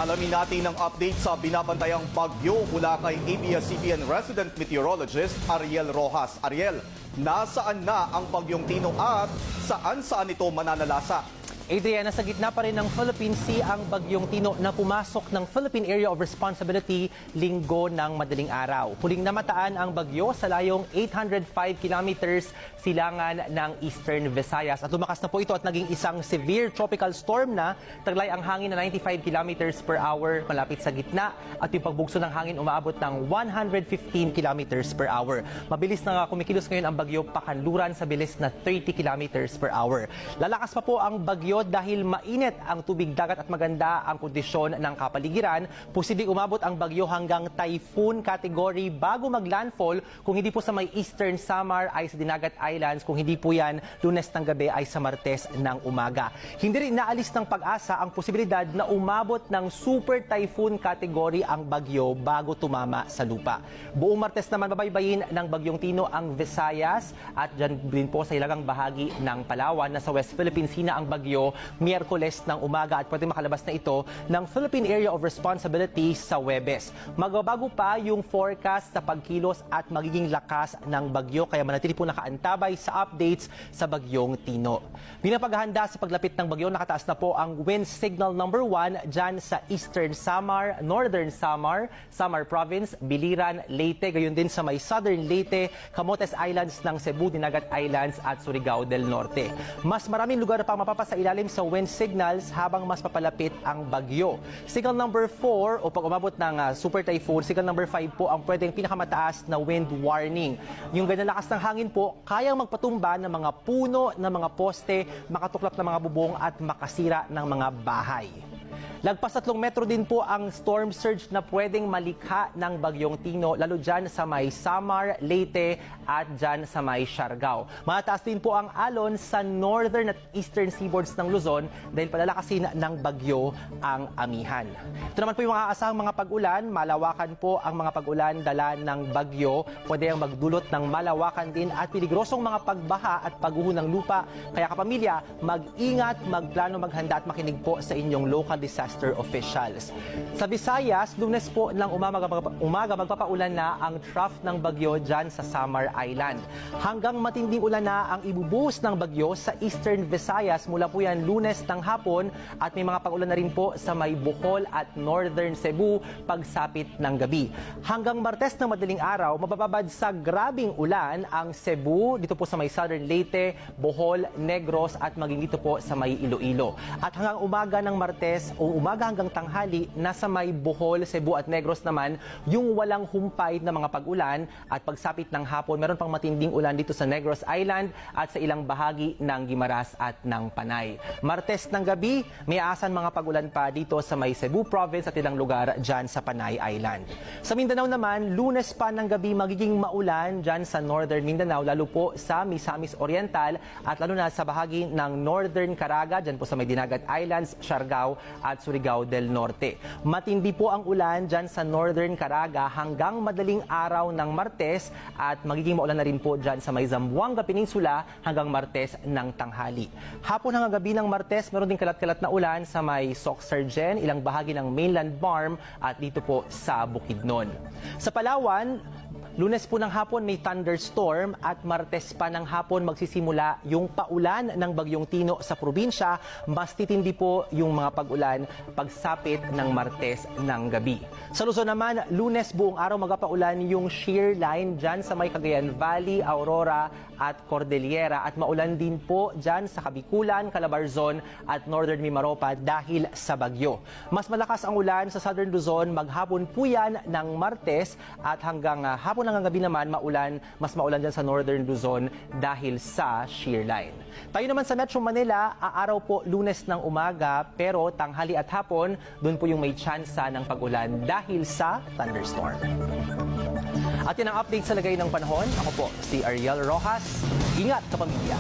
Alamin natin ang update sa binabantayang bagyo mula kay ABS-CBN resident meteorologist Ariel Rojas. Ariel, nasaan na ang bagyong Tino at saan-saan ito mananalasa? Adriana, sa gitna pa rin ng Philippine Sea ang bagyong Tino na pumasok ng Philippine Area of Responsibility linggo ng madaling araw. Huling namataan ang bagyo sa layong 805 kilometers silangan ng Eastern Visayas. At lumakas na po ito at naging isang severe tropical storm na taglay ang hangin na 95 kilometers per hour malapit sa gitna at yung pagbugso ng hangin umaabot ng 115 kilometers per hour. Mabilis na kumikilos ngayon ang bagyo pakanluran sa bilis na 30 kilometers per hour. Lalakas pa po ang bagyo dahil mainit ang tubig dagat at maganda ang kondisyon ng kapaligiran. Posibleng umabot ang bagyo hanggang typhoon category bago maglandfall kung hindi po sa may Eastern Samar ay sa Dinagat Islands, kung hindi po yan Lunes ng gabi ay sa Martes ng umaga. Hindi rin naalis ng pag-asa ang posibilidad na umabot ng super typhoon category ang bagyo bago tumama sa lupa. Buong Martes naman babaybayin ng bagyong Tino ang Visayas at dyan din po sa ilagang bahagi ng Palawan na sa West Philippine Sea na ang bagyo Miyerkules ng umaga at pwede makalabas na ito ng Philippine Area of Responsibility sa Huwebes. Magbabago pa yung forecast sa pagkilos at magiging lakas ng bagyo kaya manatili po nakaantabay sa updates sa bagyong Tino. Binapaghahanda sa paglapit ng bagyo, nakataas na po ang wind signal number 1 dyan sa Eastern Samar, Northern Samar, Samar Province, Biliran, Leyte, gayon din sa may Southern Leyte, Camotes Islands ng Cebu, Dinagat Islands at Surigao del Norte. Mas maraming lugar pa mapapasa ilalim sa wind signals habang mas papalapit ang bagyo. Signal number 4 o pag umabot ng super typhoon, signal number 5 po ang pwedeng pinakamataas na wind warning. Yung ganyan lakas ng hangin po, kayang magpatumba ng mga puno, ng mga poste, makatuklap ng mga bubong at makasira ng mga bahay. Lagpas 3 metro din po ang storm surge na pwedeng malikha ng bagyong Tino, lalo dyan sa may Samar, Leyte at dyan sa may Siargao. Mataas din po ang alon sa northern at eastern seaboards ng Luzon dahil palalakasin ng bagyo ang amihan. Ito naman po yung mga aasahang mga pag-ulan. Malawakan po ang mga pag-ulan dala ng bagyo. Pwede ang magdulot ng malawakan din at peligrosong mga pagbaha at pagguho ng lupa. Kaya kapamilya, mag-ingat, magplano, maghanda at makinig po sa inyong local disaster officials. Sa Visayas, Lunes po ng umaga magpapaulan na ang trough ng bagyo dyan sa Samar Island. Hanggang matinding ulan na ang ibubuhos ng bagyo sa Eastern Visayas mula po yan Lunes ng hapon at may mga pag-ulan na rin po sa may Bohol at Northern Cebu pagsapit ng gabi. Hanggang Martes ng madaling araw, mabababad sa grabing ulan ang Cebu, dito po sa may Southern Leyte, Bohol, Negros at maging dito po sa may Iloilo. At hanggang umaga ng Martes o umaga hanggang tanghali, nasa may Bohol, Cebu at Negros naman yung walang humpay na mga pag-ulan at pagsapit ng hapon, meron pang matinding ulan dito sa Negros Island at sa ilang bahagi ng Guimaras at ng Panay. Martes ng gabi, may aasan mga pag-ulan pa dito sa may Cebu Province at ilang lugar dyan sa Panay Island. Sa Mindanao naman, Lunes pa ng gabi magiging maulan dyan sa Northern Mindanao, lalo po sa Misamis Oriental at lalo na sa bahagi ng Northern Caraga, dyan po sa may Dinagat Islands, Siargao at Surigao del Norte. Matindi po ang ulan dyan sa Northern Caraga hanggang madaling araw ng Martes at magiging maulan na rin po dyan sa may Zamboanga Peninsula hanggang Martes ng tanghali. Hapon hanggang gabi ng Martes, meron din kalat-kalat na ulan sa may Soc-Sargen, ilang bahagi ng mainland Barm at dito po sa Bukidnon. Sa Palawan, Lunes po ng hapon may thunderstorm at Martes pa ng hapon magsisimula yung paulan ng bagyong Tino sa probinsya. Mas titindi po yung mga pag-ulan pagsapit ng Martes ng gabi. Sa Luzon naman, Lunes buong araw magpaulan yung shear line dyan sa may Cagayan Valley, Aurora at Cordillera at maulan din po dyan sa Kabikulan, Calabarzon at Northern Mimaropa dahil sa bagyo. Mas malakas ang ulan sa Southern Luzon, maghapon po yan ng Martes at hanggang hapon hanggang gabi naman mas maulan dyan sa Northern Luzon dahil sa shear line. Tayo naman sa Metro Manila, aaraw po Lunes ng umaga pero tanghali at hapon, doon po yung may tsansa ng pag-ulan dahil sa thunderstorm. At yan ang update sa lagay ng panahon. Ako po si Ariel Rojas. Ingat kapamilya.